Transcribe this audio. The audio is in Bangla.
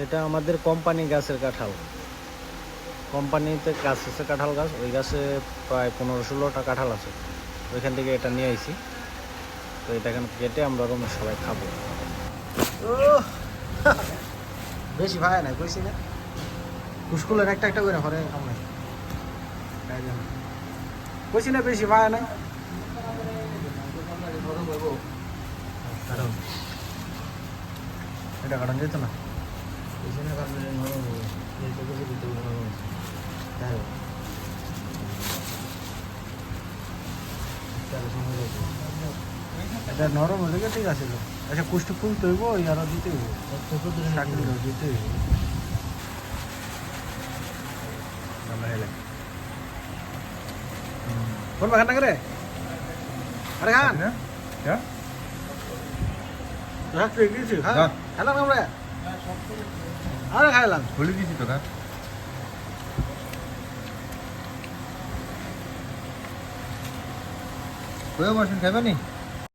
এটা আমাদের কোম্পানি গাছের কাঁঠাল। কোম্পানিতে গাছ আছে, কাঁঠাল গাছ, ওই গাছে প্রায় 15-16টা কাঁঠাল আছে। ওইখান থেকে এটা নিয়ে আইছি। তো এটা এখন কেটে আমরা রুমে সবাই খাবো। বেশি ভাই নাই, কইছি না স্কুলের একটা একটা করে ঘরে আমরা কইছি না, বেশি ভাই না। এটা কারণ যেত না, এটা নরম হলে ঠিক আছে। আচ্ছা কুষ্টি ফুল তৈব আরো দিতে হইব, দিতে হইব। কোন বাগান না করে আরে খান না খাইলাম আমরা, আরে খাইলাম খুলে দিছি তো খা। কয়ে বসেন খাইবা নি?